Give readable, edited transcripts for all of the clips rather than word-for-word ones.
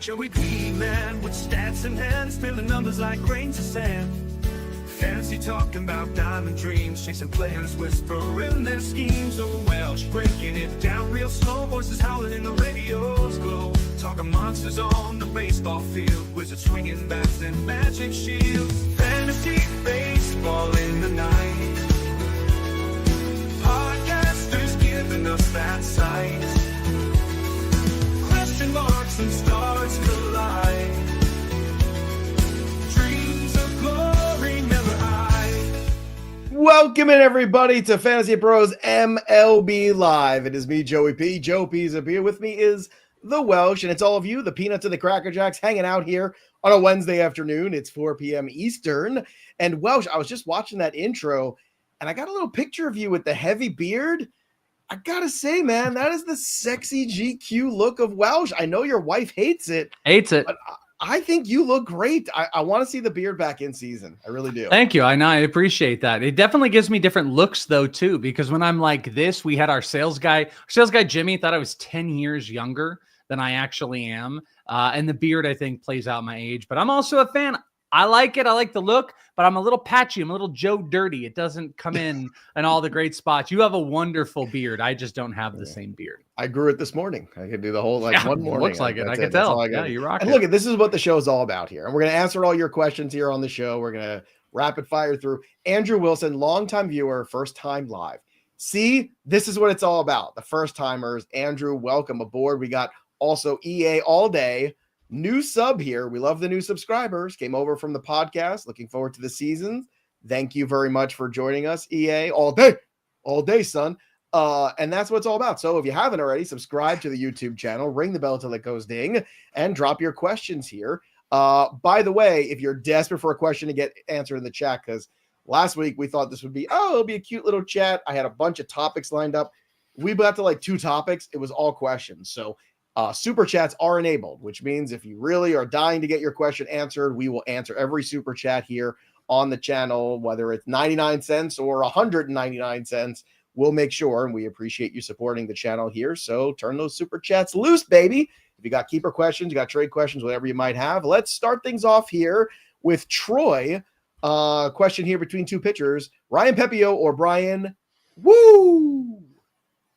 Joey P, man, with stats in hand, spilling numbers like grains of sand. Fancy talking about diamond dreams, chasing players, whispering their schemes. Oh, Welsh, breaking it down real slow, voices howling in the radio's glow. Talking monsters on the baseball field, wizards swinging bats and magic shields. Fantasy baseball in the night, podcasters giving us that sight. Question marks and stars collide. Dreams of glory never hide. Welcome in, everybody, to Fantasy Pros MLB Live. It is me, Joey P. Joe Pisapia. With me is the Welsh, and it's all of you, the Peanuts and the Cracker Jacks, hanging out here on a Wednesday afternoon. It's 4 p.m. Eastern. And Welsh, I was just watching that intro, and I got a little picture of you with the heavy beard. I gotta say, man, that is the sexy GQ look of Welsh. I know your wife hates it. But I think you look great. I want to see the beard back in season. I really do. Thank you. I know. I appreciate that. It definitely gives me different looks, though, too, because when I'm like this, we had our sales guy Jimmy thought I was 10 years younger than I actually am. And the beard, I think, plays out my age. But I'm also a fan. I like it. I like the look, but I'm a little patchy. I'm a little Joe Dirty. It doesn't come in all the great spots. You have a wonderful beard. I just don't have the same beard. I grew it this morning. I could do the whole, one morning. Looks like it. I can tell. Yeah, you rock it. And look, this is what the show is all about here. And we're going to answer all your questions here on the show. We're going to rapid fire through. Andrew Wilson, longtime viewer, first time live. See, this is what it's all about. The first timers. Andrew, welcome aboard. We got also EA all day. New sub here. We love the new subscribers. Came over from the podcast. Looking forward to the season. Thank you very much for joining us, EA. All day, son. And that's what it's all about. So if you haven't already, subscribe to the YouTube channel, ring the bell till it goes ding, and drop your questions here. By the way, if you're desperate for a question to get answered in the chat, because last week we thought this would be, it'll be a cute little chat. I had a bunch of topics lined up. We got to 2 topics. It was all questions. So super chats are enabled, which means if you really are dying to get your question answered, we will answer every super chat here on the channel, whether it's 99 cents or 199 cents. We'll make sure, and we appreciate you supporting the channel here. So turn those super chats loose, baby. If you got keeper questions, you got trade questions, whatever you might have. Let's start things off here with Troy. Question here between two pitchers, Ryan Pepiot or Bryan Woo?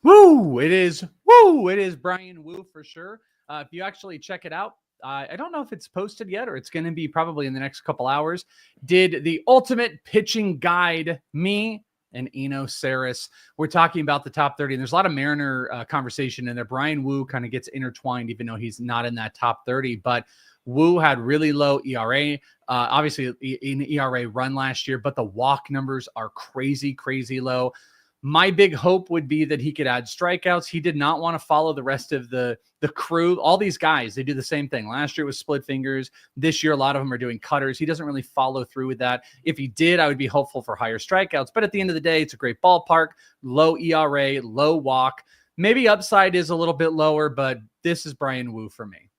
Woo! It is Woo! It is Bryan Woo for sure. If you actually check it out, I don't know if it's posted yet or it's going to be probably in the next couple hours. Did the ultimate pitching guide, me and Eno Saris. We're talking about the top 30, and there's a lot of Mariner conversation in there. Bryan Woo kind of gets intertwined, even though he's not in that top 30. But Woo had really low ERA, obviously in ERA run last year, but the walk numbers are crazy, crazy low. My big hope would be that he could add strikeouts. He did not want to follow the rest of the crew. All these guys, they do the same thing. Last year it was split fingers. This year, a lot of them are doing cutters. He doesn't really follow through with that. If he did, I would be hopeful for higher strikeouts. But at the end of the day, it's a great ballpark, low ERA, low walk. Maybe upside is a little bit lower, but this is Bryan Woo for me.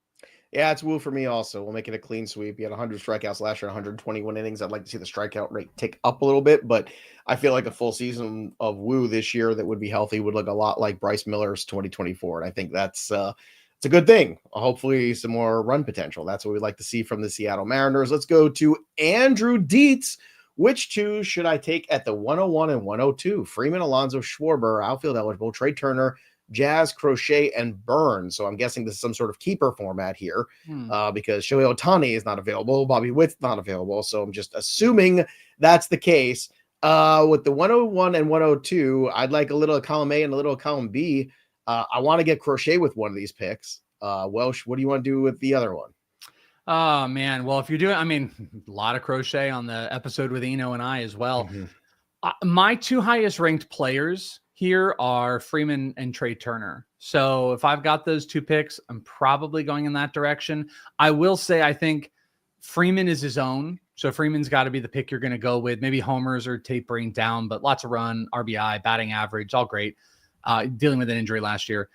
Yeah, it's Woo for me also. We'll make it a clean sweep. He had 100 strikeouts last year, 121 innings. I'd like to see the strikeout rate tick up a little bit, but I feel like a full season of Woo this year that would be healthy would look a lot like Bryce Miller's 2024. And I think that's it's a good thing. Hopefully some more run potential. That's what we'd like to see from the Seattle Mariners. Let's go to Andrew Dietz. Which two should I take at the 101 and 102? Freeman, Alonso, Schwarber, outfield eligible, Trey Turner, Jazz, Crochet, and Burns. So I'm guessing this is some sort of keeper format here because Shohei Ohtani is not available. Bobby Witt's not available. So I'm just assuming that's the case. With the 101 and 102, I'd like a little column A and a little column B. I want to get Crochet with one of these picks. Welsh, what do you want to do with the other one? Oh, man. Well, if you're doing, a lot of Crochet on the episode with Eno and I as well. My two highest ranked players here are Freeman and Trey Turner. So if I've got those two picks, I'm probably going in that direction. I will say I think Freeman is his own. So Freeman's got to be the pick you're going to go with. Maybe homers are tapering down, but lots of run, RBI, batting average, all great. Dealing with an injury last year.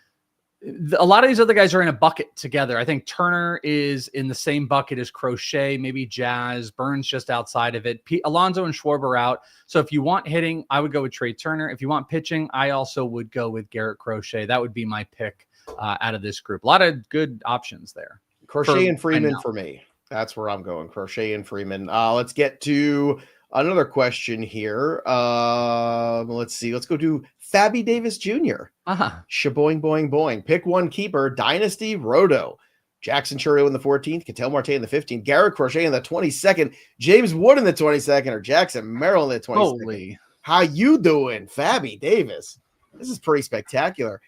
A lot of these other guys are in a bucket together. I think Turner is in the same bucket as Crochet, maybe Jazz, Burns just outside of it. Alonso and Schwarber out. So if you want hitting, I would go with Trey Turner. If you want pitching, I also would go with Garrett Crochet. That would be my pick out of this group. A lot of good options there. Crochet and Freeman now. for me. That's where I'm going. Crochet and Freeman. Let's get to another question here. Let's see. Let's go to Fabby Davis Jr. Shaboing, boing, boing. Pick one keeper. Dynasty Roto. Jackson Chourio in the 14th. Ketel Marte in the 15th. Garrett Crochet in the 22nd. James Wood in the 22nd. Or Jackson Merrill in the 22nd. Holy. How you doing, Fabby Davis? This is pretty spectacular.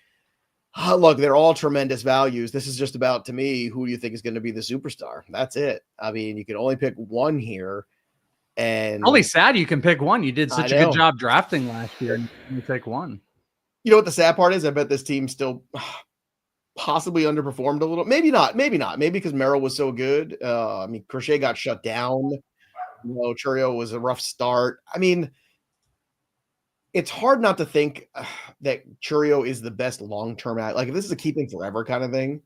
Look, they're all tremendous values. This is just about, to me, who do you think is going to be the superstar? That's it. I mean, you can only pick one here. And only sad you can pick one. You did such a good job drafting last year. And you take one. You know what the sad part is? I bet this team still possibly underperformed a little. Maybe not. Maybe because Merrill was so good. I mean, Crochet got shut down. You know, Chourio was a rough start. I mean, it's hard not to think that Chourio is the best long-term. Like, if this is a keeping forever kind of thing,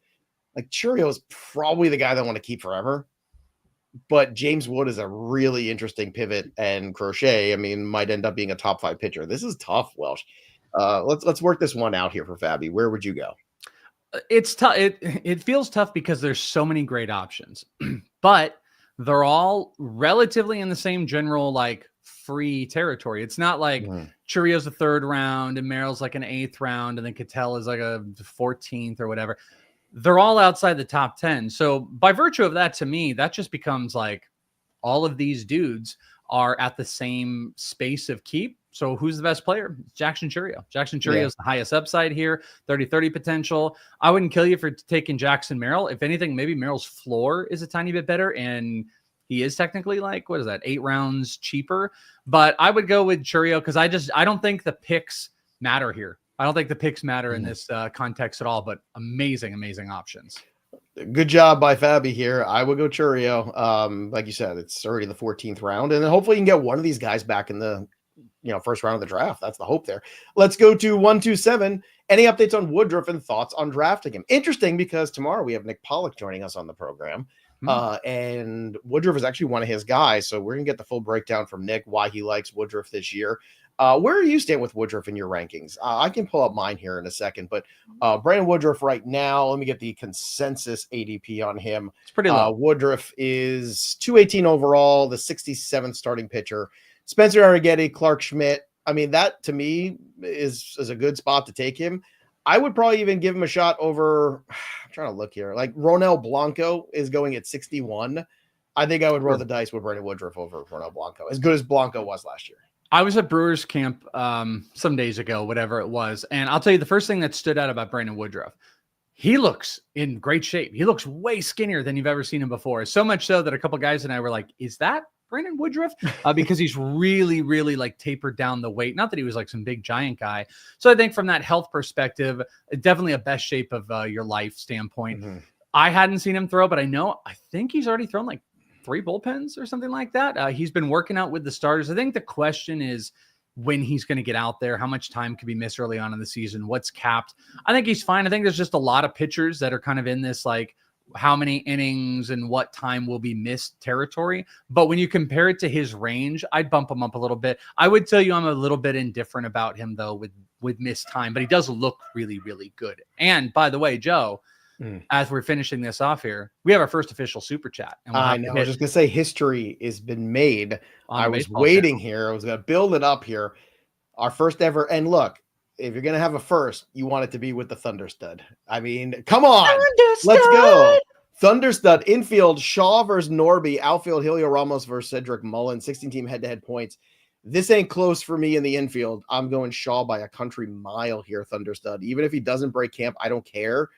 like Chourio is probably the guy that I want to keep forever. But James Wood is a really interesting pivot, and Crochet, I mean, might end up being a top 5 pitcher. This is tough, Welsh. Let's work this one out here for Fabby. Where would you go? It's tough. It feels tough because there's so many great options, but they're all relatively in the same general, like, free territory. It's not like Chourio's a 3rd round and Merrill's like an 8th round and then Ketel is like a 14th or whatever. They're all outside the top 10. So by virtue of that, to me, that just becomes like all of these dudes are at the same space of keep. So who's the best player? Jackson Chourio. Jackson Chourio is the highest upside here, 30-30 potential. I wouldn't kill you for taking Jackson Merrill. If anything, maybe Merrill's floor is a tiny bit better, and he is technically like, what is that, 8 rounds cheaper? But I would go with Chourio because I don't think the picks matter here. I don't think the picks matter in this context at all, but amazing options. Good job by Fabby here. I would go Chourio. Like you said, it's already the 14th round, and then hopefully you can get one of these guys back in the first round of the draft. That's the hope there. Let's go to 127. Any updates on Woodruff and thoughts on drafting him? Interesting, because tomorrow we have Nick Pollock joining us on the program. And Woodruff is actually one of his guys. So we're going to get the full breakdown from Nick, why he likes Woodruff this year. Where are you staying with Woodruff in your rankings? I can pull up mine here in a second, but Brandon Woodruff right now, let me get the consensus ADP on him. It's pretty low. Woodruff is 218 overall, the 67th starting pitcher. Spencer Aldegheri, Clark Schmidt. I mean, that to me is a good spot to take him. I would probably even give him a shot over, I'm trying to look here, like Ronel Blanco is going at 61. I think I would roll the dice with Brandon Woodruff over Ronel Blanco, as good as Blanco was last year. I was at Brewers camp some days ago, whatever it was. And I'll tell you the first thing that stood out about Brandon Woodruff. He looks in great shape. He looks way skinnier than you've ever seen him before. So much so that a couple guys and I were like, is that Brandon Woodruff? Because he's really, really like tapered down the weight. Not that he was like some big giant guy. So I think from that health perspective, definitely a best shape of your life standpoint. I hadn't seen him throw, but I think he's already thrown like 3 bullpens or something like that. He's been working out with the starters. I think the question is when he's going to get out there, how much time could be missed early on in the season, what's capped. I think he's fine. I think there's just a lot of pitchers that are kind of in this like how many innings and what time will be missed territory. But when you compare it to his range, I'd bump him up a little bit. I would tell you I'm a little bit indifferent about him though with missed time, but he does look really, really good. And by the way, Joe, as we're finishing this off here, we have our first official super chat. And I know. I was just going to say history has been made. I was waiting here. I was going to build it up here. Our first ever. And look, if you're going to have a first, you want it to be with the Thunderstud. I mean, come on. Let's go. Thunderstud, infield, Shaw versus Norby, outfield, Heliot Ramos versus Cedric Mullins, 16-team head-to-head points. This ain't close for me in the infield. I'm going Shaw by a country mile here, Thunderstud. Even if he doesn't break camp, I don't care.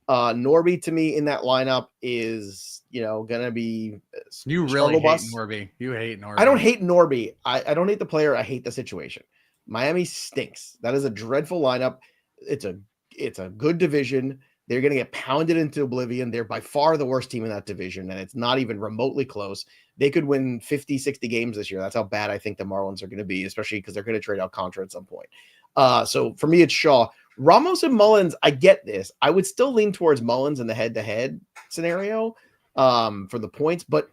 Norby to me in that lineup is, gonna be you really hate Norby. You hate Norby. I don't hate Norby. I don't hate the player. I hate the situation. Miami stinks. That is a dreadful lineup. It's a good division. They're gonna get pounded into oblivion. They're by far the worst team in that division, and it's not even remotely close. They could win 50, 60 games this year. That's how bad I think the Marlins are going to be, especially because they're going to trade out Contra at some point. So for me, it's Shaw. Ramos and Mullins, I get this. I would still lean towards Mullins in the head-to-head scenario for the points. But,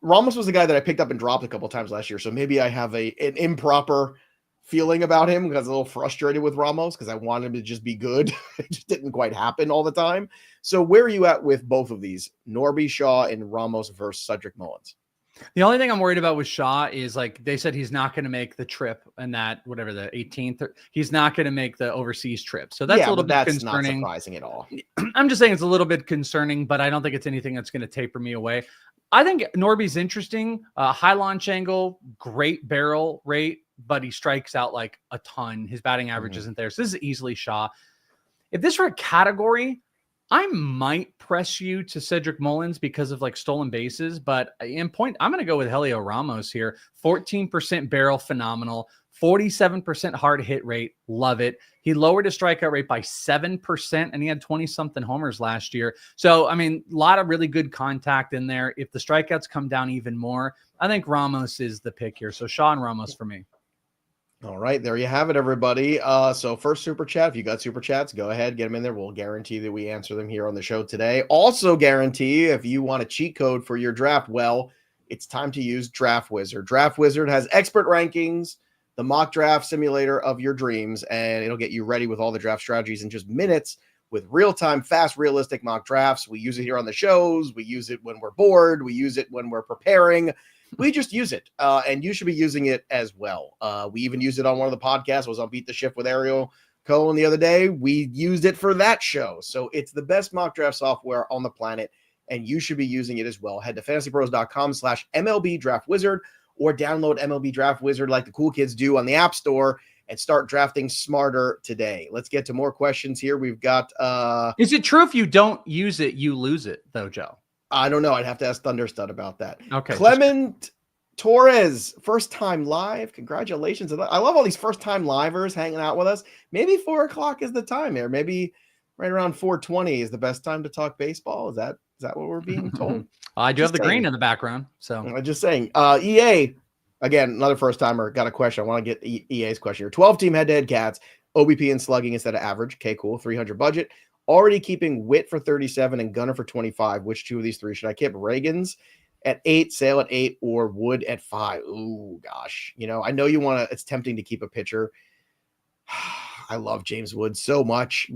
Ramos was the guy that I picked up and dropped a couple times last year. So maybe I have an improper feeling about him because I was a little frustrated with Ramos because I wanted him to just be good. It just didn't quite happen all the time. So where are you at with both of these? Norby, Shaw, and Ramos versus Cedric Mullins? The only thing I'm worried about with Shaw is like they said he's not going to make the trip and that whatever the 18th, he's not going to make the overseas trip. So that's a little bit concerning. Not surprising at all. I'm just saying it's a little bit concerning, but I don't think it's anything that's going to taper me away. I think Norby's interesting. High launch angle, great barrel rate, but he strikes out like a ton. His batting average isn't there. So this is easily Shaw. If this were a category, I might press you to Cedric Mullins because of like stolen bases, but in point, I'm going to go with Heliot Ramos here. 14% barrel, phenomenal. 47% hard hit rate, love it. He lowered his strikeout rate by 7%, and he had 20-something homers last year. So, I mean, a lot of really good contact in there. If the strikeouts come down even more, I think Ramos is the pick here. So Shaw and Ramos for me. All right, there you have it, everybody. So first super chat, if you got super chats, go ahead, get them in there. We'll guarantee that we answer them here on the show today. Also guarantee if you want a cheat code for your draft, well, it's time to use Draft Wizard. Draft Wizard has expert rankings, the mock draft simulator of your dreams, and it'll get you ready with all the draft strategies in just minutes with real-time, fast, realistic mock drafts. We use it here on the shows. We use it when we're bored. We use it when we're preparing. We just use it, and you should be using it as well. We even used it on one of the podcasts. I was on Beat the Shift with Ariel Cohen the other day. We used it for that show. So it's the best mock draft software on the planet, and you should be using it as well. Head to fantasypros.com/MLB Draft Wizard or download MLB Draft Wizard like the cool kids do on the App Store and start drafting smarter today. Let's get to more questions here. We've got... Is it true if you don't use it, you lose it, though, Joe? I don't know. I'd have to ask Thunderstud about that. Okay. Clement Torres, first time live. Congratulations. I love all these first time livers hanging out with us. Maybe 4 o'clock is the time here. Maybe right around 4:20 is the best time to talk baseball. Is that what we're being told? I do have the green in the background. So I'm just saying. EA, again, another first timer. Got a question. I want to get EA's question here. 12-team head-to-head cats, OBP and slugging instead of average. Okay, cool. 300 budget. Already keeping Witt for 37 and Gunnar for 25. Which two of these three should I keep? Ragans at 8, Sale at 8, or Wood at 5? Ooh, gosh. You know, I know you want to, it's tempting to keep a pitcher. I love James Wood so much.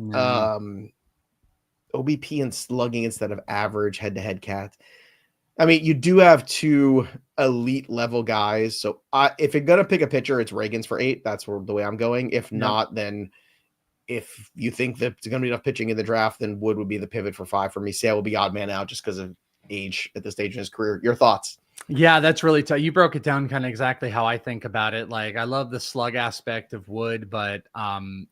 OBP and slugging instead of average head-to-head cat. I mean, you do have two elite level guys. So if you're going to pick a pitcher, it's Ragans for 8. That's the way I'm going. If not, then if you think that there's going to be enough pitching in the draft, then Wood would be the pivot for 5 for me. Sale will be odd man out just because of age at this stage in his career. Your thoughts? Yeah, that's really tough. You broke it down kind of exactly how I think about it. Like, I love the slug aspect of Wood, but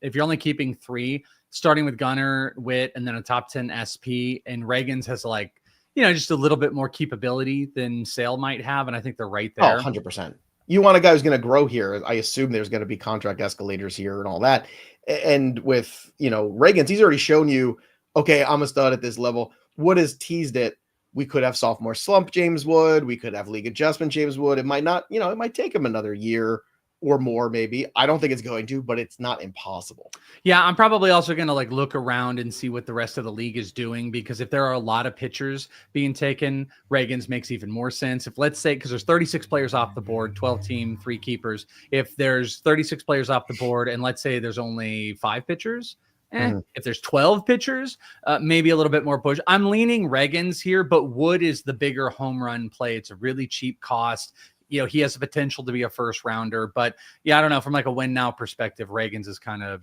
if you're only keeping 3, starting with Gunnar, Witt, and then a top 10 SP, and Ragans has like, you know, just a little bit more keepability than Sale might have, and I think they're right there. Oh, 100%. You want a guy who's going to grow here. I assume there's going to be contract escalators here and all that. And with, you know, Ragans, he's already shown you, okay, I'm a stud at this level. Wood has teased it. We could have sophomore slump James Wood. We could have league adjustment James Wood. It might not, you know, it might take him another year or more, maybe. I don't think it's going to, but it's not impossible. Yeah, I'm probably also going to like look around and see what the rest of the league is doing, because if there are a lot of pitchers being taken, Ragans makes even more sense. If, let's say, because there's 36 players off the board, 12 team, 3 keepers. If there's 36 players off the board and let's say there's only 5 pitchers, if there's 12 pitchers, maybe a little bit more push. I'm leaning Ragans here, but Wood is the bigger home run play. It's a really cheap cost. You know, he has the potential to be a first rounder, but yeah, I don't know. From like a win now perspective, Ragans is kind of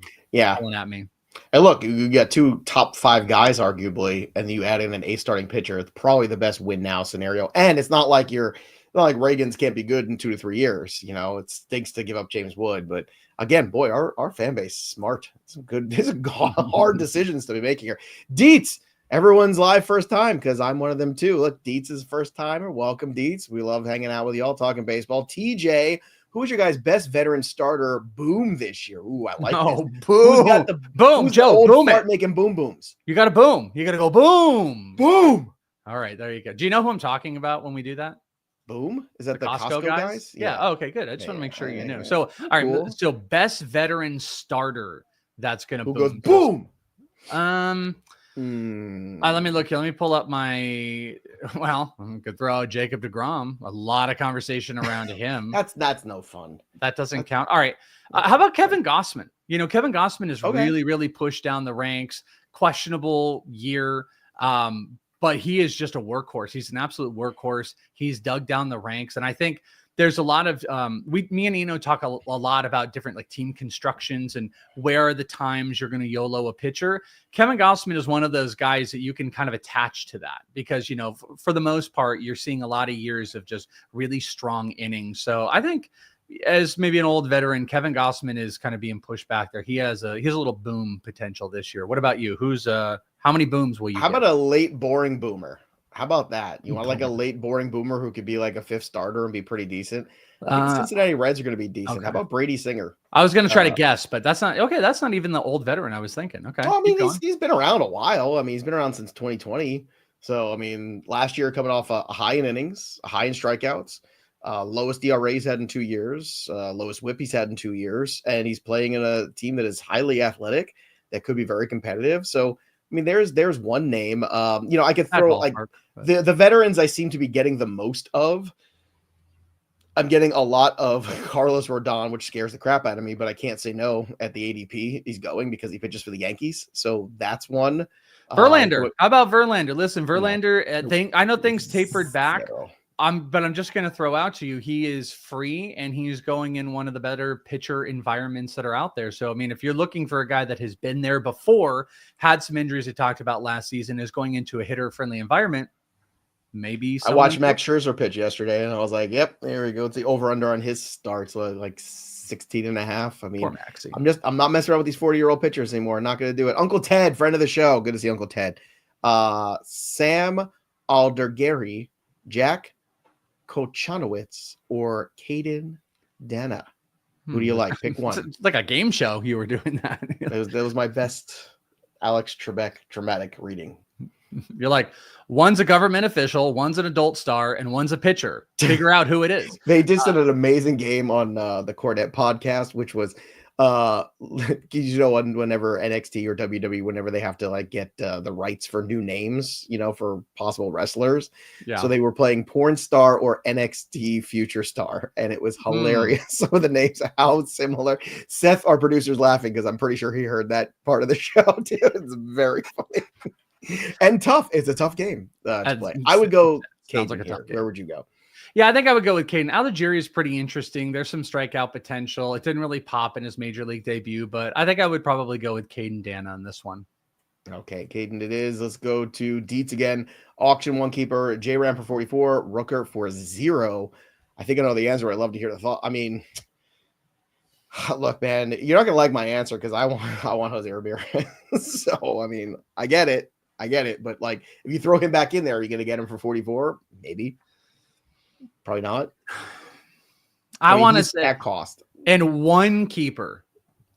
pulling at me. And look, you got 2 top 5 guys, arguably, and you add in an 8 starting pitcher. It's probably the best win now scenario. And it's not like Ragans can't be good in 2 to 3 years. You know, it stinks to give up James Wood, but again, boy, our fan base is smart. These are hard decisions to be making here. Dietz, everyone's live first time because I'm one of them too. Look, Dietz is first timer. Welcome, Dietz. We love hanging out with y'all talking baseball. TJ, who is your guys' best veteran starter boom this year? Ooh, I like this. Boom. Who's got the boom, who's Joe? the old Boom fart it. making boom booms. You got to boom. You got to go boom. Boom. All right, there you go. Do you know who I'm talking about when we do that? Boom? Is that the Costco guys? Yeah. Oh, okay, good. I just want to make sure you knew. Yeah. So, all right. Cool. So, best veteran starter that's going to Who boom. goes boom? Let me look here. Let me pull up my. Well, I could throw out Jacob deGrom. A lot of conversation around him. That's no fun. That doesn't count. All right. How about Kevin Gossman? Kevin Gossman is really, really pushed down the ranks. Questionable year. But he is just a workhorse. He's an absolute workhorse. He's dug down the ranks. And I think there's a lot of, me and Eno talk a lot about different like team constructions and where are the times you're going to YOLO a pitcher. Kevin Gossman is one of those guys that you can kind of attach to that because, for the most part, you're seeing a lot of years of just really strong innings. So I think as maybe an old veteran, Kevin Gossman is kind of being pushed back there. He has a little boom potential this year. What about you? How many booms will you How get? about a late boring boomer? How about that? You want like a late boring boomer who could be like a 5th starter and be pretty decent? I think Cincinnati Reds are going to be decent. Okay. How about Brady Singer? I was going to try to guess, but that's not okay. That's not even the old veteran I was thinking. Okay. Well, I mean, he's been around a while. I mean, he's been around since 2020. So, I mean, last year coming off a high in innings, a high in strikeouts, lowest DRA he's had in 2 years, lowest whip he's had in 2 years. And he's playing in a team that is highly athletic that could be very competitive. So, I mean, there's one name. I could throw like the veterans I seem to be getting the most of. I'm getting a lot of Carlos Rodon, which scares the crap out of me, but I can't say no at the ADP he's going because he pitches for the Yankees. So that's one. Verlander. How about Verlander? Listen, Verlander, I know things tapered back. But I'm just going to throw out to you, he is free and he's going in one of the better pitcher environments that are out there. So, I mean, if you're looking for a guy that has been there before, had some injuries we talked about last season, is going into a hitter-friendly environment, maybe. I watched Max Scherzer pitch yesterday and I was like, yep, there we go. It's the over-under on his starts, like 16.5. I mean, I'm not messing around with these 40-year-old pitchers anymore. I'm not going to do it. Uncle Ted, friend of the show. Good to see Uncle Ted. Sam Aldegheri, Jack Kochanowicz, or Caden Dana. Who do you like? Pick one. It's like a game show. You were doing that. that was my best Alex Trebek dramatic reading. You're like, one's a government official, one's an adult star, and one's a pitcher. Figure out who it is. They just did an amazing game on the Cornet podcast, which was whenever NXT or WWE, whenever they have to like get the rights for new names, for possible wrestlers. Yeah. So they were playing porn star or NXT future star. And it was hilarious. Some of the names, how similar. Seth, our producer's laughing because I'm pretty sure he heard that part of the show too. It's very funny and tough. It's a tough game to play. I would go Caden like a tough game. Where would you go? Yeah, I think I would go with Caden. Aldegheri is pretty interesting. There's some strikeout potential. It didn't really pop in his major league debut, but I think I would probably go with Caden Dana on this one. Okay, Caden it is. Let's go to Dietz again. Auction one keeper, J-Ram for 44, Rooker for 0. I think I know the answer. I'd love to hear the thought. I mean, look, man, you're not going to like my answer because I want Jose Ramirez. So, I mean, I get it. But, like, if you throw him back in there, are you going to get him for 44? Maybe. Probably not. I want to say at cost. And one keeper,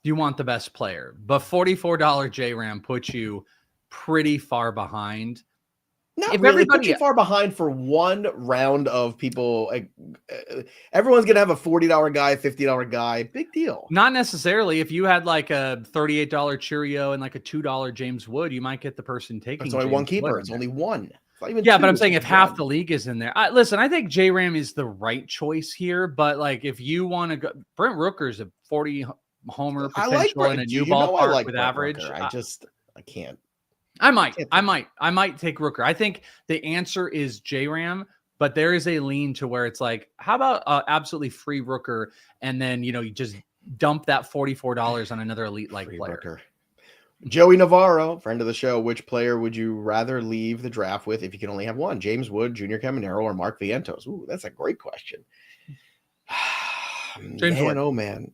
you want the best player. But $44 J-Ram puts you pretty far behind. Not really. Put you far behind for one round of people. Everyone's going to have a $40 guy, $50 guy. Big deal. Not necessarily. If you had like a $38 Cheerio and like a $2 James Wood, you might get the person taking. It's only one keeper. It's only one. Yeah, but I'm saying if half the league is in there, listen, I think J-Ram is the right choice here. But like, if you want to go, Brent Rooker's a 40 homer potential in a new ballpark with average. I can't. I might take Rooker. I think the answer is J-Ram, but there is a lean to where it's like, how about absolutely free Rooker, and then you just dump that $44 on another elite like player. Rooker. Joey Navarro, friend of the show, which player would you rather leave the draft with if you can only have one? James Wood, Junior Caminero, or Mark Vientos? Ooh, that's a great question. Man, oh man.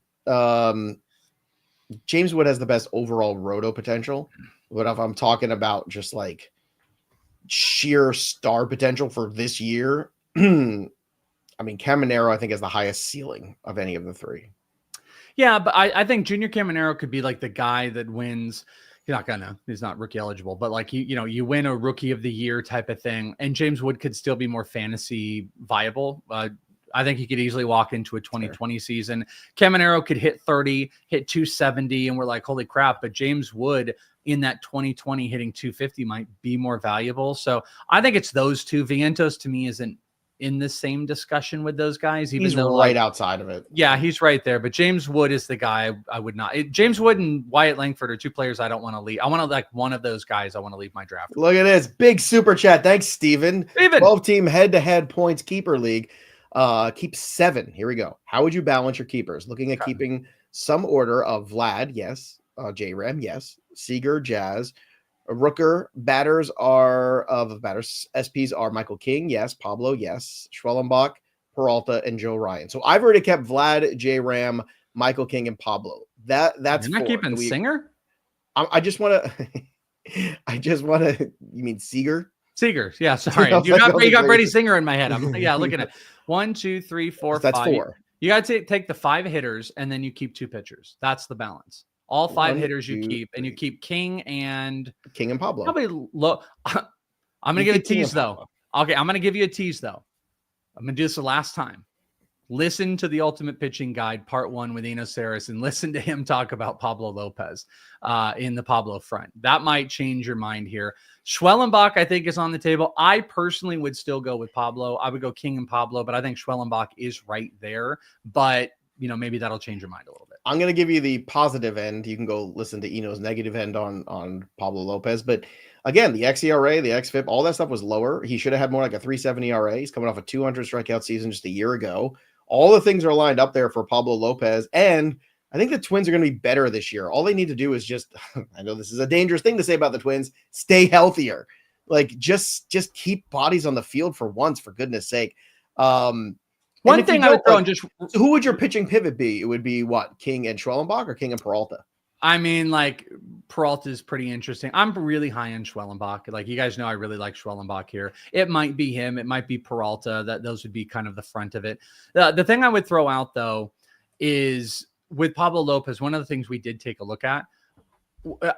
James Wood has the best overall roto potential. But if I'm talking about just like sheer star potential for this year, I mean, Caminero, I think, has the highest ceiling of any of the three. Yeah, but I think Junior Caminero could be like the guy that wins. He's not rookie eligible, but like, you win a rookie of the year type of thing. And James Wood could still be more fantasy viable. I think he could easily walk into a 2020 season. Caminero could hit 30, hit 270, and we're like, holy crap. But James Wood in that 2020 hitting 250 might be more valuable. So I think it's those two. Vientos to me isn't in the same discussion with those guys. Even He's though right outside of it. Yeah, he's right there. But James Wood is the guy I would not. James Wood and Wyatt Langford are two players I don't want to leave. I want to like one of those guys I want to leave my draft. Look at this big super chat. Thanks, Steven. 12-team head-to-head points keeper league. Keep 7. Here we go. How would you balance your keepers? Looking at keeping some order of Vlad, yes. J-Ram, yes. Seager, Jazz. Rooker. Batters SPs are Michael King, yes. Pablo, yes. Schwellenbach, Peralta, and Joe Ryan. So I've already kept Vlad, J-Ram, Michael King, and Pablo. That's You're not keeping Singer? I just want to. You mean Seager? Seager, yeah. Sorry, you got Brady Singer in my head. I'm looking at 1, 2, 3, 4, That's 5. 4. You got to take the 5 hitters and then you keep 2 pitchers. That's the balance. All 5 hitters you keep, and you keep King and Pablo. Probably low. I'm gonna give a tease though. Okay, I'm gonna give you a tease though. I'm gonna do this the last time. Listen to the Ultimate Pitching Guide Part 1 with Eno Saris and listen to him talk about Pablo Lopez in the Pablo front. That might change your mind here. Schwellenbach, I think, is on the table. I personally would still go with Pablo. I would go King and Pablo, but I think Schwellenbach is right there. But, maybe that'll change your mind a little bit. I'm going to give you the positive end. You can go listen to Eno's negative end on Pablo Lopez. But again, the xERA, the xFIP, all that stuff was lower. He should have had more like a 3.70 ERA. He's coming off a 200 strikeout season just a year ago. All the things are lined up there for Pablo Lopez. And I think the Twins are going to be better this year. All they need to do is just, I know this is a dangerous thing to say about the Twins, stay healthier. Like just keep bodies on the field for once, for goodness sake. One thing I would throw in just who would your pitching pivot be? It would be what, King and Schwellenbach or King and Peralta? I mean, like Peralta is pretty interesting. I'm really high on Schwellenbach. Like you guys know, I really like Schwellenbach here. It might be him. It might be Peralta. Those would be kind of the front of it. The thing I would throw out though is with Pablo Lopez. One of the things we did take a look at.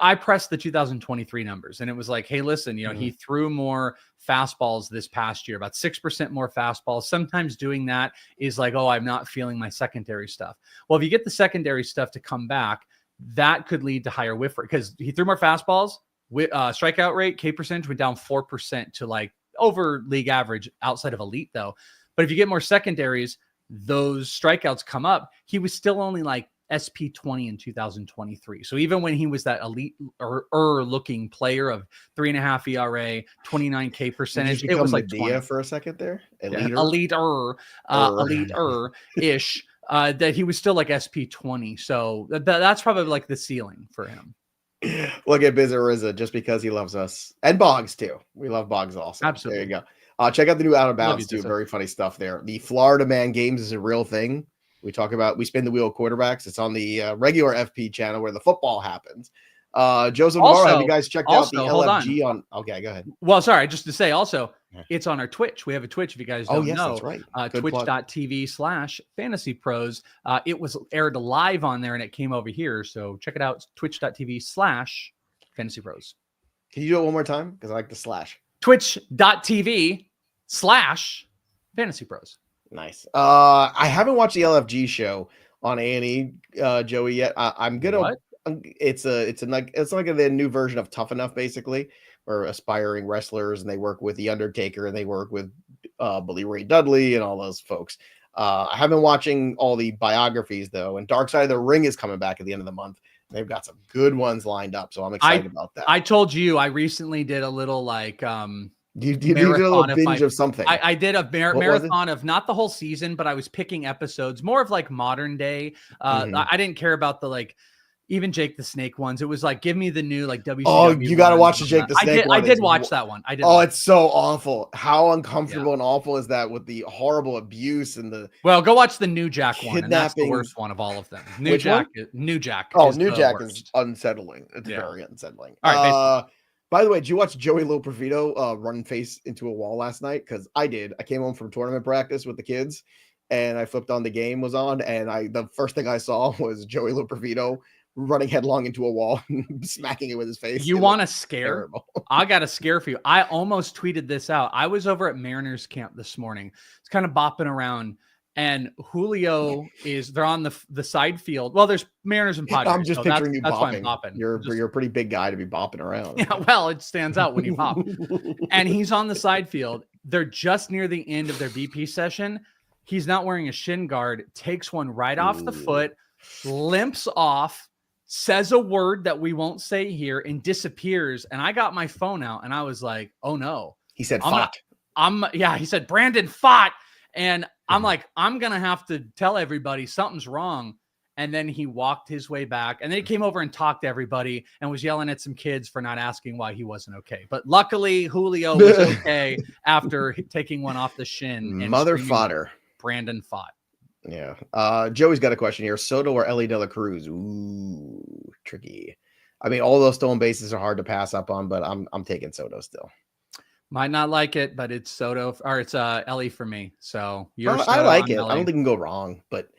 I pressed the 2023 numbers and it was like, hey, listen, he threw more fastballs this past year, about 6% more fastballs. Sometimes doing that is like, oh, I'm not feeling my secondary stuff. Well, if you get the secondary stuff to come back, that could lead to higher whiff rate because he threw more fastballs. Strikeout rate, K percentage went down 4% to like over league average outside of elite though. But if you get more secondaries, those strikeouts come up. He was still only like SP20 in 2023. So even when he was that elite looking player of 3.5 ERA, 29K percentage, it was like 20 for a second there. Elite-ish. That he was still like SP20. So that's probably like the ceiling for him. Look at Bizarriza just because he loves us. And Boggs too. We love Boggs also. Absolutely. There you go. Check out the new Out of Bounds too. Very funny stuff there. The Florida Man Games is a real thing. We spin the wheel of quarterbacks. It's on the regular FP channel where the football happens. Joseph Navarro, have you guys checked out the LFG on? Okay, go ahead. Well, sorry, just to say also, it's on our Twitch. We have a Twitch if you guys don't know. That's right. Twitch.tv/FantasyPros. It was aired live on there and it came over here. So check it out. Twitch.tv/FantasyPros. Can you do it one more time? Because I like the slash. Twitch.tv/FantasyPros. Nice. I haven't watched the LFG show on A&E, Joey, yet. I'm gonna. What? It's like a new version of Tough Enough, basically, or aspiring wrestlers, and they work with the Undertaker and they work with Bully Ray Dudley and all those folks. I have been watching all the biographies though, and Dark Side of the Ring is coming back at the end of the month. They've got some good ones lined up, so I'm excited about that. I told you I recently did a little like You did a little binge of something. I did a marathon of not the whole season, but I was picking episodes more of like modern day. I didn't care about the like even Jake the Snake ones. It was like, give me the new like WCW. Oh, you got to watch the Jake the Snake one. I did watch that one. It's so awful. How uncomfortable and awful is that with the horrible abuse and the. Well, go watch the New Jack one. And that's the worst one of all of them. New Jack. Oh, New Jack is unsettling. It's very unsettling. All right. By the way, did you watch Joey Loperfido run face into a wall last night? Because I did. I came home from tournament practice with the kids, and I flipped on the game was on, and the first thing I saw was Joey Loperfido running headlong into a wall, smacking it with his face. You want a scare? I got a scare for you. I almost tweeted this out. I was over at Mariners camp this morning. It's kind of bopping around, And Heliot they're on the side field. Well, there's Mariners and Padres. I'm just so picturing you that's why I'm bopping. bopping. You're a pretty big guy to be bopping around. Yeah, well, it stands out when you pop. And he's on the side field. They're just near the end of their BP session. He's not wearing a shin guard, takes one right off the foot, limps off, says a word that we won't say here, and disappears. And I got my phone out and I was like, oh no. He said fought. He said Brandon fought. And I'm like, I'm going to have to tell everybody something's wrong. And then he walked his way back, and then he came over and talked to everybody and was yelling at some kids for not asking why he wasn't okay. But luckily Heliot was okay after taking one off the shin. And Mother fodder. Brandon fought. Yeah. Joey's got a question here. Soto or Elly de la Cruz? Ooh, tricky. I mean, all those stolen bases are hard to pass up on, but I'm taking Soto still. Might not like it, but it's Soto or it's Elly for me. So I like it. Elly. I don't think you can go wrong, but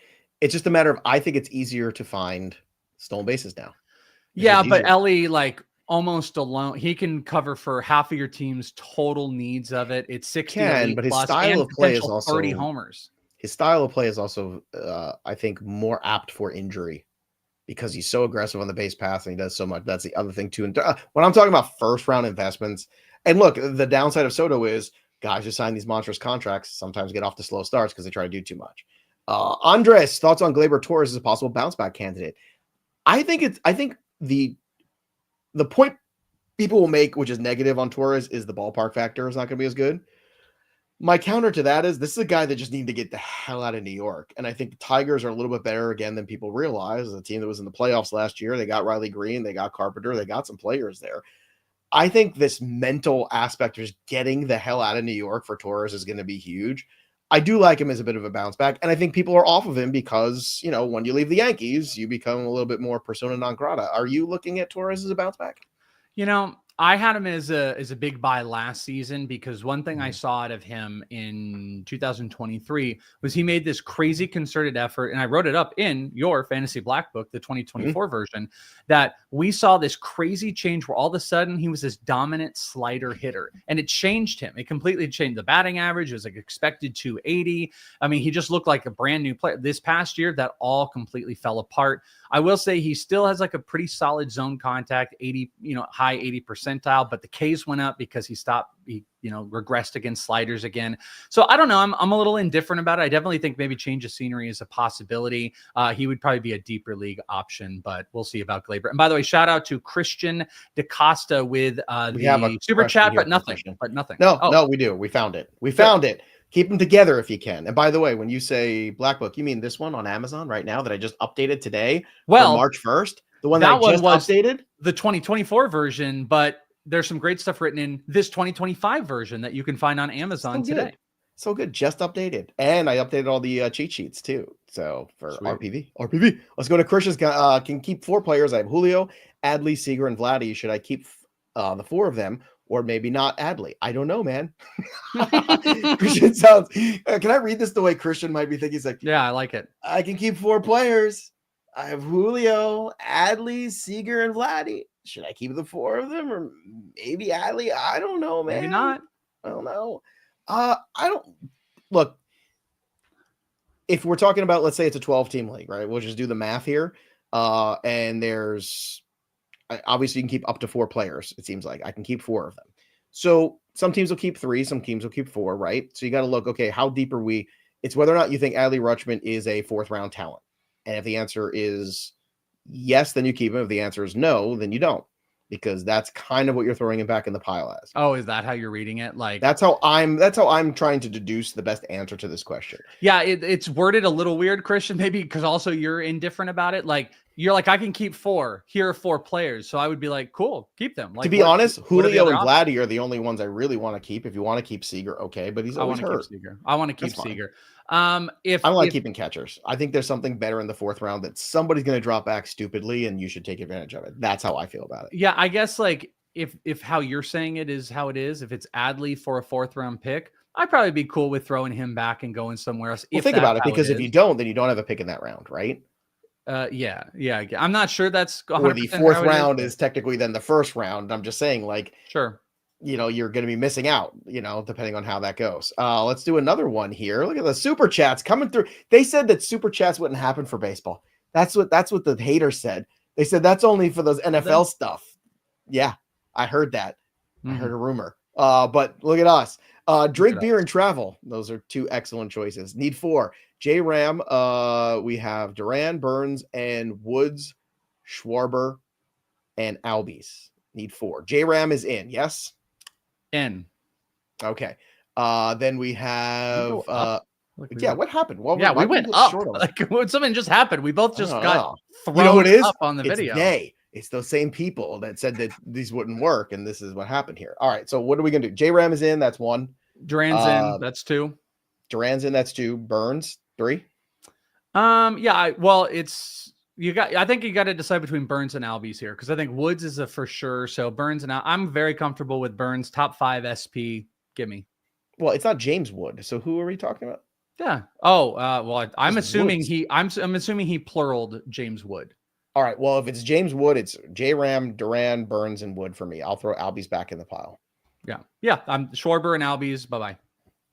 it's just a matter of I think it's easier to find stolen bases now. Yeah, but Elly almost alone. He can cover for half of your team's total needs of it. It's 60 but his style of play is also 30 homers. His style of play is also, I think, more apt for injury because he's so aggressive on the base pass and he does so much. That's the other thing too. And when I'm talking about first round investments, and look, the downside of Soto is guys who sign these monstrous contracts sometimes get off to slow starts because they try to do too much. Andres, thoughts on Gleyber Torres as a possible bounce back candidate? I think the point people will make, which is negative on Torres, is the ballpark factor is not going to be as good. My counter to that is this is a guy that just needed to get the hell out of New York. And I think the Tigers are a little bit better again than people realize. The team that was in the playoffs last year, they got Riley Green, they got Carpenter, they got some players there. I think this mental aspect of just getting the hell out of New York for Torres is going to be huge. I do like him as a bit of a bounce back. And I think people are off of him because, when you leave the Yankees, you become a little bit more persona non grata. Are you looking at Torres as a bounce back? I had him as a big buy last season because one thing I saw out of him in 2023 was he made this crazy concerted effort, and I wrote it up in your Fantasy Black Book, the 2024 version, that we saw this crazy change where all of a sudden he was this dominant slider hitter, and it changed him. It completely changed the batting average. It was like expected 280. I mean, he just looked like a brand new player. This past year, that all completely fell apart. I will say he still has like a pretty solid zone contact, 80, high 80 percentile, but the Ks went up because he regressed against sliders again. So I don't know. I'm a little indifferent about it. I definitely think maybe change of scenery is a possibility. He would probably be a deeper league option, but we'll see about Gleyber. And by the way, shout out to Christian DaCosta with the super chat, but nothing. No, we do. We found it. It. Keep them together if you can. And by the way, when you say Black Book, you mean this one on Amazon right now that I just updated today? Well, March 1st, the one that I just updated, the 2024 version, but there's some great stuff written in this 2025 version that you can find on Amazon today. So good. Just updated. And I updated all the cheat sheets too. So for RPV, let's go to Christian's. Can keep 4 players. I have Julio, Adley, Seager, and Vladdy. Should I keep the 4 of them? Or maybe not Adley. I don't know, man. Christian sounds. Can I read this the way Christian might be thinking? He's like, yeah, I like it. I can keep 4 players. I have Julio, Adley, Seager, and Vladdy. Should I keep the 4 of them, or maybe Adley? I don't know, man. Maybe not. I don't know. I don't look. If we're talking about, let's say it's a 12-team league, right? We'll just do the math here. And there's. Obviously, you can keep up to 4 players. It seems like I can keep 4 of them. So some teams will keep 3, some teams will keep 4, right? So you got to look, okay, how deep are we? It's whether or not you think Adley Rutschman is a 4th round talent. And if the answer is yes, then you keep him. If the answer is no, then you don't, because that's kind of what you're throwing him back in the pile as. Oh, is that how you're reading it? Like that's how I'm trying to deduce the best answer to this question. Yeah, it's worded a little weird, Christian, maybe because also you're indifferent about it. Like you're like, I can keep 4. Here are 4 players. So I would be like, cool, keep them. Like, to be honest, Julio and Vladdy are the only ones I really want to keep. If you want to keep Seager, okay, but he's always hurt. I want to keep Seager. I like keeping catchers. I think there's something better in the 4th round that somebody's going to drop back stupidly, and you should take advantage of it. That's how I feel about it. Yeah, I guess like if how you're saying it is how it is, if it's Adley for a 4th round pick, I'd probably be cool with throwing him back and going somewhere else. Well, think about it, because if you don't, then you don't have a pick in that round, right? Yeah. I'm not sure that's 100% or the 4th round is technically then the 1st round. I'm just saying, like, sure. you're going to be missing out, depending on how that goes. Let's do another one here. Look at the super chats coming through. They said that super chats wouldn't happen for baseball. That's what the haters said. They said that's only for those NFL stuff. Yeah, I heard that. I heard a rumor. But look at us. Drink beer and travel. Those are 2 excellent choices. Need 4. J-Ram. We have Duran, Burns, and Woods, Schwarber, and Albies. Need 4. J-Ram is in. Yes. In. Okay. Then we have what happened? Well, yeah, we went up. Like something just happened. We both just got thrown up on the video. It's those same people that said that these wouldn't work, and this is what happened here. All right, so what are we gonna do? J-Ram is in, that's 1. Duran's in, that's 2. Duran's in, that's 2. Burns, 3. I think you got to decide between Burns and Albies here, because I think Woods is a for sure. So Burns and I'm very comfortable with Burns. Top 5 SP. Give me. Well, it's not James Wood. So who are we talking about? Yeah. Oh, I'm assuming I'm assuming he pluraled James Wood. All right. Well, if it's James Wood, it's J-Ram, Duran, Burns, and Wood for me. I'll throw Albies back in the pile. Yeah. Yeah. I'm Schwarber and Albies. Bye-bye.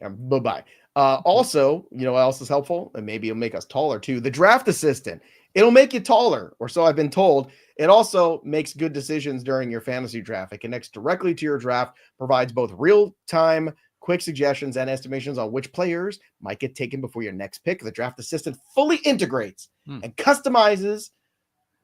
Bye-bye. Also, what else is helpful? And maybe it'll make us taller too. The draft assistant. It'll make you taller, or so I've been told. It also makes good decisions during your fantasy draft. It connects directly to your draft, provides both real-time, quick suggestions and estimations on which players might get taken before your next pick. The draft assistant fully integrates and customizes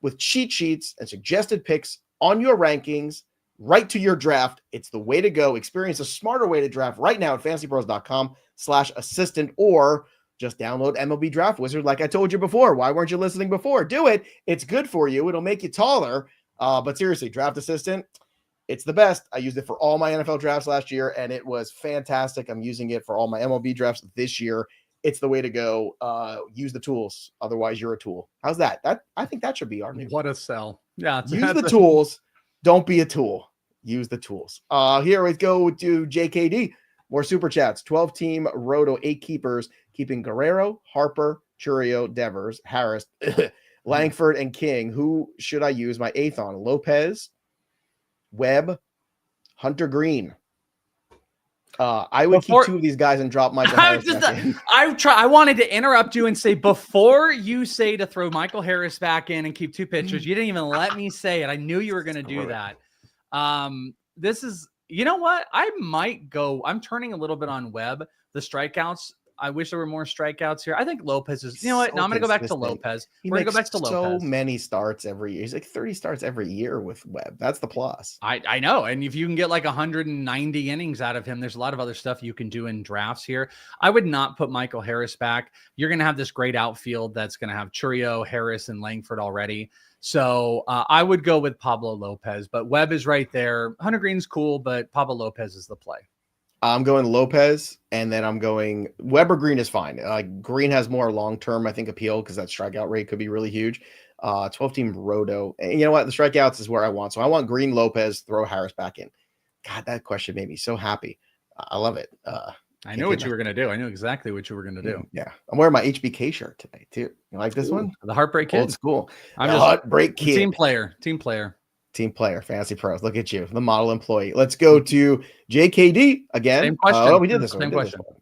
with cheat sheets and suggested picks on your rankings right to your draft. It's the way to go. Experience a smarter way to draft right now at fantasypros.com/assistant, or just download MLB Draft Wizard like I told you before. Why weren't you listening before? Do it. It's good for you. It'll make you taller. But seriously, Draft Assistant, it's the best. I used it for all my NFL drafts last year, and it was fantastic. I'm using it for all my MLB drafts this year. It's the way to go. Use the tools. Otherwise, you're a tool. How's that? I think that should be our new. What a sell. Yeah. Use the tools. Don't be a tool. Use the tools. Here we go to JKD. More super chats. 12-team Roto, 8 keepers, keeping Guerrero, Harper, Churio, Devers, Harris, Langford, and King. Who should I use my 8th on? Lopez, Webb, Hunter Green. I would keep 2 of these guys and drop Michael Harris. I wanted to interrupt you and say, before you say to throw Michael Harris back in and keep 2 pitchers, you didn't even let me say it. I knew you were going to do that. This is, you know what? I might go. I'm turning a little bit on Webb. The strikeouts. I wish there were more strikeouts here. I think Lopez is, you know what? No, I'm going to go back to Lopez. We're going to go back to Lopez. So many starts every year. He's like 30 starts every year with Webb. That's the plus. I know. And if you can get like 190 innings out of him, there's a lot of other stuff you can do in drafts here. I would not put Michael Harris back. You're going to have this great outfield that's going to have Churio, Harris, and Langford already. So I would go with Pablo Lopez, but Webb is right there. Hunter Green's cool, but Pablo Lopez is the play. I'm going Lopez, and then I'm going Webb or Green is fine. Green has more long-term, I think, appeal because that strikeout rate could be really huge. 12-team Roto. And you know what? The strikeouts is where I want. So I want Green, Lopez, throw Harris back in. God, that question made me so happy. I love it. I know what you were going to do. I knew exactly what you were going to do. Yeah. I'm wearing my HBK shirt today, too. You like this one? The Heartbreak Kid. Old school. I'm the Heartbreak Kid. Team player. Fantasy Pros. Look at you, the model employee. Let's go to JKD again. Same question. We did this one.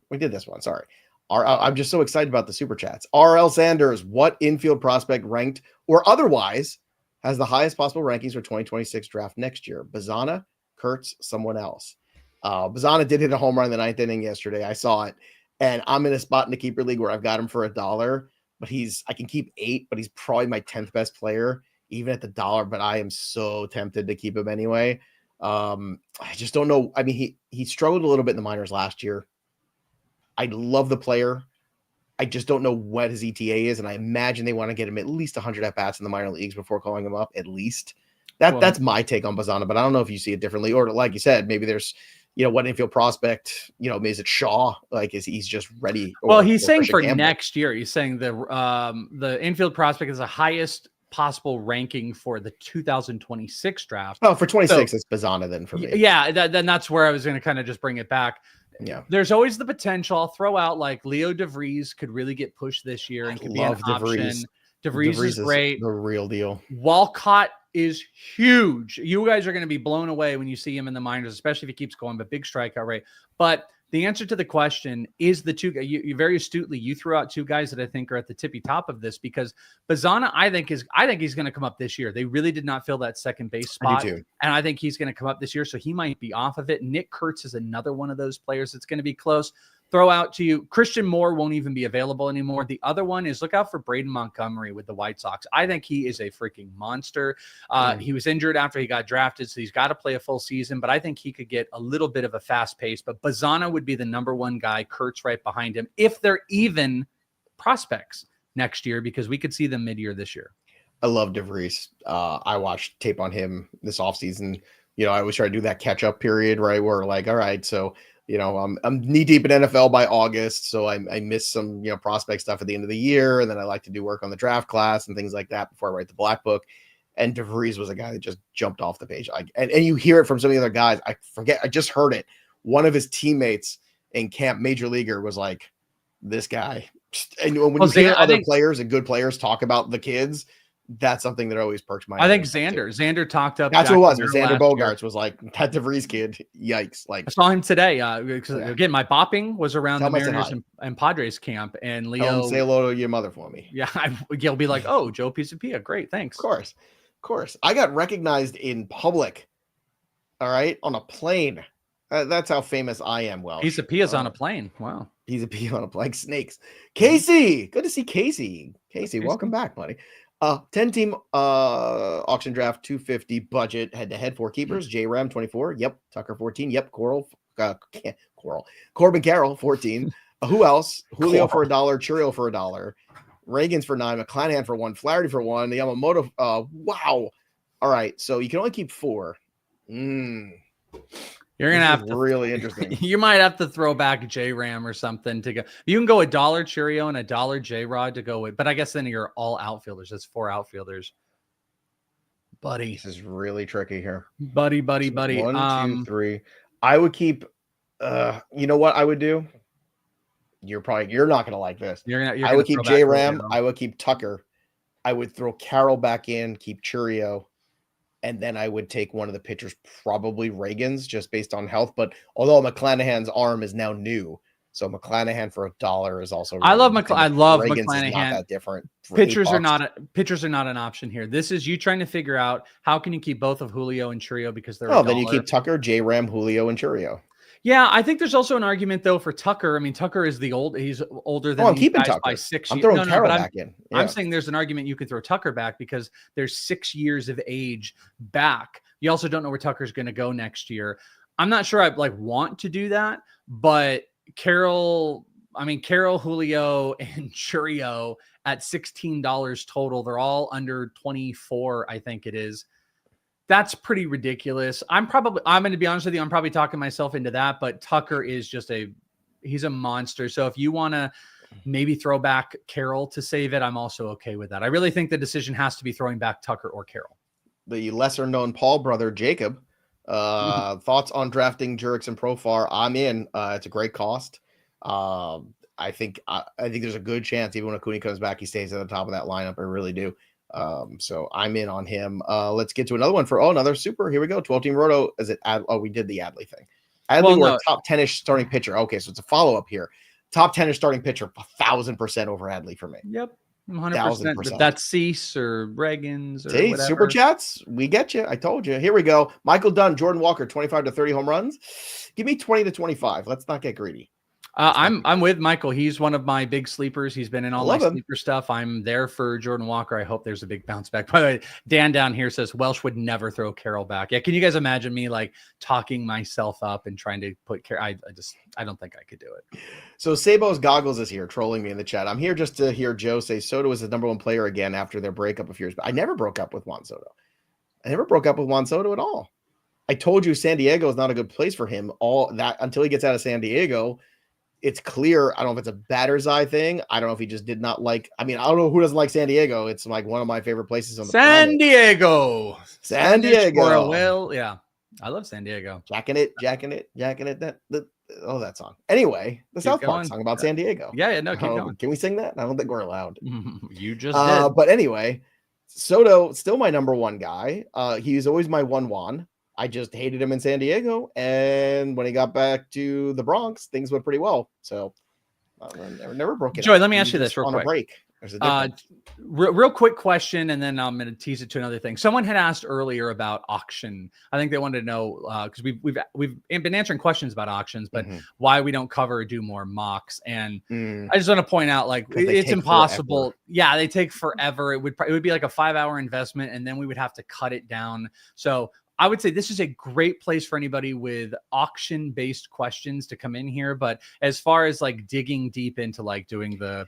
We did this one. Sorry. I'm just so excited about the super chats. RL Sanders, what infield prospect ranked or otherwise has the highest possible rankings for 2026 draft next year? Bazana, Kurtz, someone else. Bazana did hit a home run in the 9th inning yesterday. I saw it, and I'm in a spot in the keeper league where I've got him for $1, but I can keep 8, but he's probably my 10th best player, even at the $1. But I am so tempted to keep him anyway. I just don't know. I mean, he struggled a little bit in the minors last year. I love the player. I just don't know what his ETA is, and I imagine they want to get him at least 100 at-bats in the minor leagues before calling him up, at least. That's my take on Bazana, but I don't know if you see it differently. Or like you said, maybe there's, what infield prospect, maybe is it Shaw? Like, he's just ready? Well, he's saying for next year. He's saying the infield prospect is the highest possible ranking for the 2026 draft. Oh, for 26, it's Bazana then for me. Yeah, then that's where I was going to kind of just bring it back. Yeah, there's always the potential. I'll throw out like Leo DeVries could really get pushed this year and could be an option. DeVries is great. The real deal. Walcott is huge. You guys are going to be blown away when you see him in the minors, especially if he keeps going, but big strikeout rate. But the answer to the question is the two, you very astutely, you threw out two guys that I think are at the tippy top of this, because Bazana, I think he's going to come up this year. They really did not fill that second base spot. I do too. And I think he's going to come up this year. So he might be off of it. Nick Kurtz is another one of those players that's going to be close. Throw out to you. Christian Moore won't even be available anymore. The other one is look out for Braden Montgomery with the White Sox. I think he is a freaking monster. He was injured after he got drafted, so he's got to play a full season, but I think he could get a little bit of a fast pace. But Bazana would be the number one guy. Kurtz right behind him, if they're even prospects next year, because we could see them mid-year this year. I love DeVries. I watched tape on him this offseason. You know, I always try to do that catch-up period, right, where like, all right, so you know, I'm knee deep in NFL by August, so I miss some, you know, prospect stuff at the end of the year, and then I like to do work on the draft class and things like that before I write the black book. And DeVries was a guy that just jumped off the page. And you hear it from some of the other guys. I forget, I just heard it. One of his teammates in camp, major leaguer, was like, "This guy." And when you hear other players and good players talk about the kids, that's something that always perks my. I think Xander talked up. That's what it was. Xander Bogaerts was like, that DeVries kid. Yikes! Like, I saw him today. Because again, my bopping was around the Mariners and Padres camp, and Leo, say hello to your mother for me. Yeah, you'll be like, oh, Joe Pisapia, great, thanks. Of course. I got recognized in public. All right, on a plane. That's how famous I am. Welsh. Pisapia's on a plane. Wow. Pisapia on a plane. Like snakes. Casey, good to see Casey. Casey, welcome back, buddy. 10-team auction draft, 250 budget, head-to-head, 4 keepers. J-Ram 24. Yep. Tucker 14. Yep. Corbin Carroll 14. Who else? Julio for $1. Churio for $1. Ragans for 9. McClanahan for 1. Flaherty for 1. Yamamoto. Wow. All right. So you can only keep 4. You're gonna have to really interesting. You might have to throw back J-Ram or something to go. You can go $1 Churio and $1 J-Rod to go with, but I guess then you're all outfielders. That's 4 outfielders. Buddy. This is really tricky here. Buddy. 1, 2, 3. I would keep you know what I would do? You're not gonna like this. I would keep J-Ram, I would keep Tucker, I would throw Carroll back in, keep Churio. And then I would take one of the pitchers, probably Ragans, just based on health. But although McClanahan's arm is now new, so McClanahan for $1 is also. I love Ragans McClanahan. Is not that different. Pitchers are not an option here. This is you trying to figure out how can you keep both of Julio and Churio because they're. Then you keep Tucker, J-Ram, Julio, and Churio. Yeah, I think there's also an argument though for Tucker. I mean, Tucker is he's older than these guys by 6 years. I'm throwing Carroll back in. Yeah. I'm saying there's an argument you could throw Tucker back because there's 6 years of age back. You also don't know where Tucker's going to go next year. I'm not sure I want to do that, but Carroll, Julio, and Churio at $16 total. They're all under 24, I think it is. That's pretty ridiculous. I'm going to be honest with you. I'm probably talking myself into that, but Tucker is he's a monster. So if you want to maybe throw back Carroll to save it, I'm also okay with that. I really think the decision has to be throwing back Tucker or Carroll. The lesser known Paul brother, Jacob, thoughts on drafting Jurickson Profar? I'm in. It's a great cost. I think there's a good chance even when Acuna comes back, he stays at the top of that lineup. I really do. So I'm in on him. Let's get to another one another super. Here we go. 12-team roto. Is it? We did the Adley thing. Adley were top 10-ish starting pitcher. Okay, so it's a follow-up here. Top 10-ish starting pitcher, 1,000% over Adley for me. Yep, 100%. That's Cease or Ragans or whatever. Super chats. We get you. I told you. Here we go. Michael Dunn, Jordan Walker, 25 to 30 home runs. Give me 20 to 25. Let's not get greedy. I'm with Michael. He's one of my big sleepers. He's been in all my sleeper stuff. I'm there for Jordan Walker. I hope there's a big bounce back. By the way, Dan down here says Welsh would never throw Carroll back. Yeah, can you guys imagine me talking myself up and trying to put Carroll? I don't think I could do it. So Sabo's Goggles is here trolling me in the chat. I'm here just to hear Joe say Soto is the number 1 player again after their breakup a few years. But I never broke up with Juan Soto. I never broke up with Juan Soto at all. I told you San Diego is not a good place for him. All that until he gets out of San Diego. It's clear. I don't know if it's a batter's eye thing. I don't know if he just did not like. I don't know who doesn't like San Diego. It's one of my favorite places on the planet. San Diego. Well, yeah, I love San Diego. Jacking it. That song. Anyway, the South Park song about San Diego. Yeah, no, keep going. Can we sing that? I don't think we're allowed. You just did. But anyway, Soto, still my number one guy. He's always my Juan. I just hated him in San Diego. And when he got back to the Bronx, things went pretty well. So never broke it. Joy, let me ask you this real on quick. A break. There's a difference. Real quick question, and then I'm going to tease it to another thing. Someone had asked earlier about auction. I think they wanted to know because we've been answering questions about auctions, but why we don't cover or do more mocks. And I just want to point out, like, it's impossible. Forever. Yeah, they take forever. It would be like a 5-hour investment, and then we would have to cut it down. So I would say this is a great place for anybody with auction-based questions to come in here. But as far as like digging deep into like doing the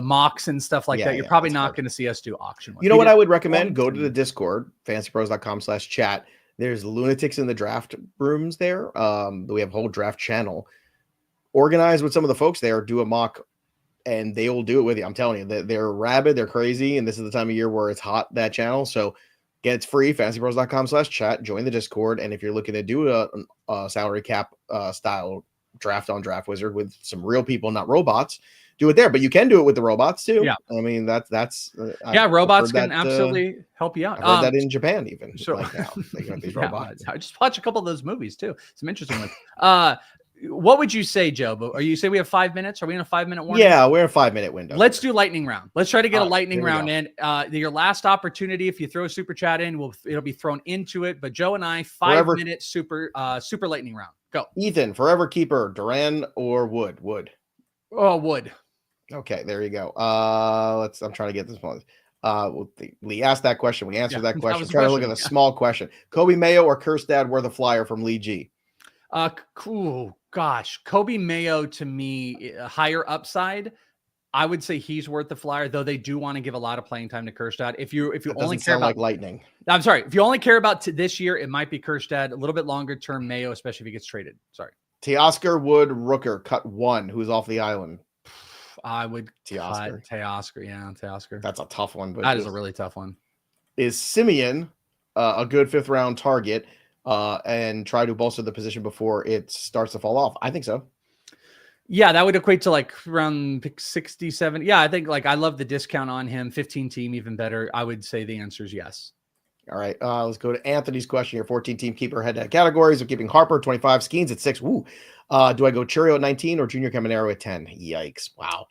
mocks and stuff like that, you're probably not going to see us do auction. You know what I would recommend? Go to the Discord, fantasypros.com/chat. There's lunatics in the draft rooms there. We have a whole draft channel. Organize with some of the folks there, do a mock, and they will do it with you. I'm telling you, they're rabid, they're crazy, and this is the time of year where it's hot, that channel. So it's free, fantasypros.com/chat. Join the Discord, and if you're looking to do a salary cap style draft on Draft Wizard with some real people, not robots, do it there. But you can do it with the robots too. Yeah, I mean that's robots can absolutely help you out. I've heard that in Japan even. So like now they got these robots. I just watch a couple of those movies too. Some interesting ones. What would you say, Joe? Are you say we have 5 minutes? Are we in a 5-minute warning? Yeah, we're in a 5-minute window. Let's do lightning round. Let's try to get a lightning round in. Your last opportunity, if you throw a super chat in, it'll be thrown into it. But Joe and I, 5-minute super lightning round. Go. Ethan, forever keeper, Duran or Wood? Wood. Oh, Wood. Okay, there you go. I'm trying to get this one. Lee asked that question. We answered that question. Trying to look at a small question. Kobe Mayo or Kerstad were the flyer from Lee G? Cool. Gosh, Kobe Mayo to me, higher upside. I would say he's worth the flyer, though they do want to give a lot of playing time to Kerstad. If you only care about like lightning, I'm sorry. If you only care about this year, it might be Kerstad. A little bit longer term Mayo, especially if he gets traded. Sorry. Teoscar, Wood, Rooker, cut one. Who's off the island? I would cut Teoscar. Yeah, Teoscar. That's a tough one. But that is a really tough one. Is Simeon a good 5th round target and try to bolster the position before it starts to fall off? I think so. Yeah, that would equate to like around pick 67. Yeah, I think like I love the discount on him. 15 team, even better. I would say the answer is yes. All right, let's go to Anthony's question here. 14 team keeper head-to-head categories of keeping Harper 25, Skeens at 6. Woo. Do I go Churio at 19 or Junior Caminero at 10? Yikes! Wow.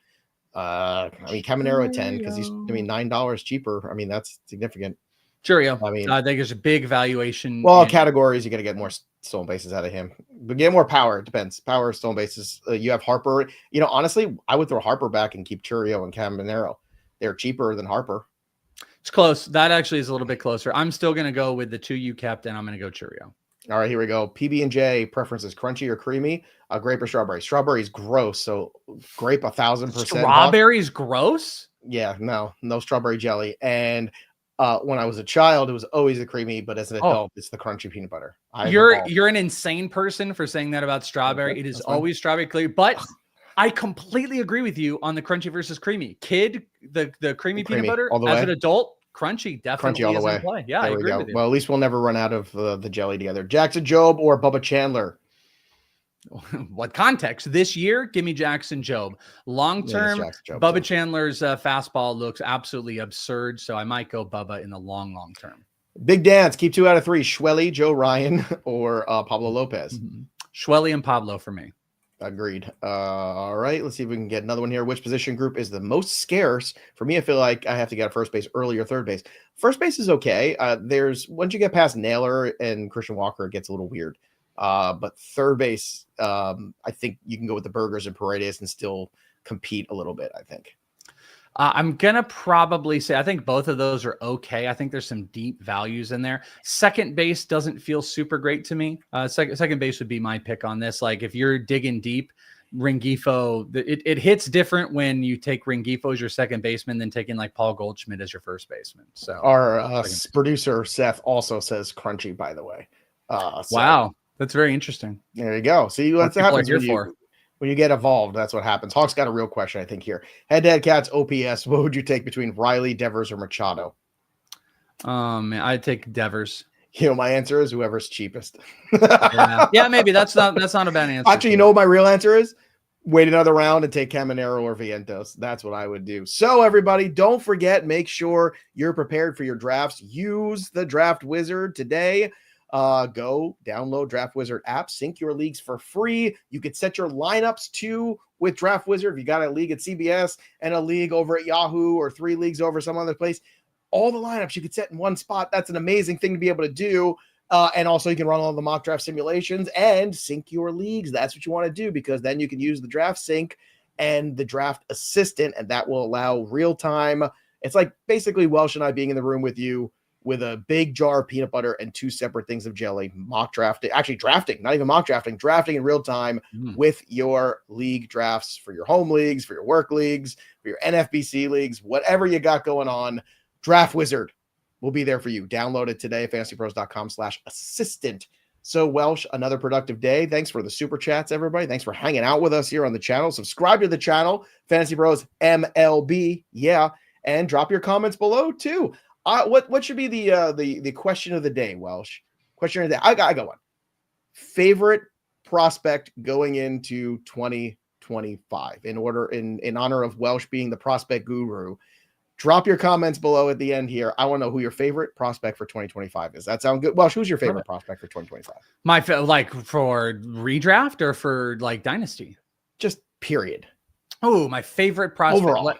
I mean Caminero at 10 because he's $9 cheaper. I mean that's significant. Churio. I mean, I think there's a big valuation. Well, categories you got to get more stolen bases out of him, but get more power. It depends. Power stolen bases. You have Harper. You know, honestly, I would throw Harper back and keep Churio and Caminero. They're cheaper than Harper. It's close. That actually is a little bit closer. I'm still going to go with the 2 you kept, and I'm going to go Churio. All right, here we go. PB&J preferences: crunchy or creamy? Grape or strawberry? Strawberry's gross, so grape 1,000%. Strawberry's gross? Yeah, no strawberry jelly. And when I was a child, it was always the creamy, but as an adult, it's the crunchy peanut butter. You're an insane person for saying that about strawberry. Okay, it is always strawberry clear, but I completely agree with you on the crunchy versus creamy. Kid, the creamy peanut butter as an adult, crunchy, definitely crunchy all the way. Play. Yeah, I agree with you. Well, at least we'll never run out of the jelly together. Jackson Job or Bubba Chandler? What context? This year, give me Jackson Job. Long term, Bubba Chandler's fastball looks absolutely absurd, so I might go Bubba in the long term. Big dance. Keep 2 out of 3. Schwelly, Joe Ryan, or Pablo Lopez? Schwelly and Pablo for me. Agreed. All right, let's see if we can get another one here. Which position group is the most scarce? For me, I feel like I have to get a first base early or third base. First base is okay. Once you get past Naylor and Christian Walker, it gets a little weird. But third base, I think you can go with the Burgers and Paredes and still compete a little bit, I think. I'm going to probably say I think both of those are okay. I think there's some deep values in there. Second base doesn't feel super great to me. Second base would be my pick on this. Like if you're digging deep, Rengifo, it hits different when you take Rengifo as your second baseman than taking like Paul Goldschmidt as your first baseman. So our producer Seth also says crunchy, by the way. Wow. That's very interesting. There you go. See what happens when you get evolved. That's what happens. Hawk's got a real question, I think, here. Head-to-head Cats, OPS. What would you take between Riley, Devers, or Machado? I'd take Devers. You know, my answer is whoever's cheapest. Yeah, maybe that's not a bad answer. Actually, you know what my real answer is? wait another round and take Caminero or Vientos. That's what I would do. So everybody, don't forget, make sure you're prepared for your drafts. Use the Draft Wizard today. Go download Draft Wizard app, sync your leagues for free. You could set your lineups too with Draft Wizard. If you got a league at CBS and a league over at Yahoo or 3 leagues over some other place, all the lineups you could set in one spot. That's an amazing thing to be able to do. And also you can run all the mock draft simulations and sync your leagues. That's what you want to do, because then you can use the draft sync and the draft assistant, and that will allow real time. It's like basically Welsh and I being in the room with you with a big jar of peanut butter and 2 separate things of jelly, mock drafting, actually drafting, not even mock drafting, drafting in real time with your league drafts for your home leagues, for your work leagues, for your NFBC leagues, whatever you got going on. Draft Wizard will be there for you. Download it today, fantasypros.com/assistant. So Welsh, another productive day. Thanks for the super chats, everybody. Thanks for hanging out with us here on the channel. Subscribe to the channel, Fantasy Pros MLB. Yeah. And drop your comments below too. What should be the question of the day, Welsh? Question of the day. I got one. Favorite prospect going into 2025 in honor of Welsh being the prospect guru. Drop your comments below at the end here. I want to know who your favorite prospect for 2025 is. That sound good? Welsh, who's your favorite prospect for 2025? Like for redraft or for like dynasty? Just period. Oh, my favorite prospect. Overall.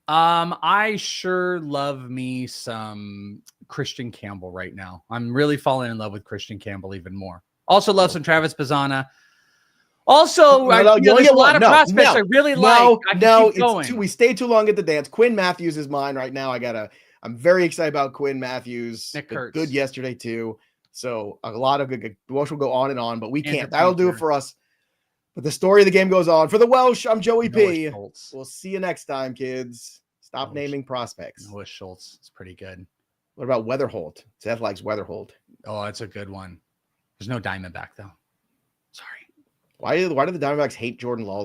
I sure love me some Christian Campbell right now. I'm really falling in love with Christian Campbell even more. Also love some Travis Bazzana. Also, there's a lot of prospects I really like. We stay too long at the dance. Quinn Matthews is mine right now. I'm very excited about Quinn Matthews. Good yesterday too. So a lot of good. Welsh will go on and on, but we can't. That'll do it for us. But the story of the game goes on. For the Welsh, I'm Joey P. We'll see you next time, kids. Stop naming prospects. Noah Schultz. It's pretty good. What about Weatherholt? Seth likes Weatherholt. Oh, that's a good one. There's no Diamondback though. Sorry. Why do the Diamondbacks hate Jordan Lawler?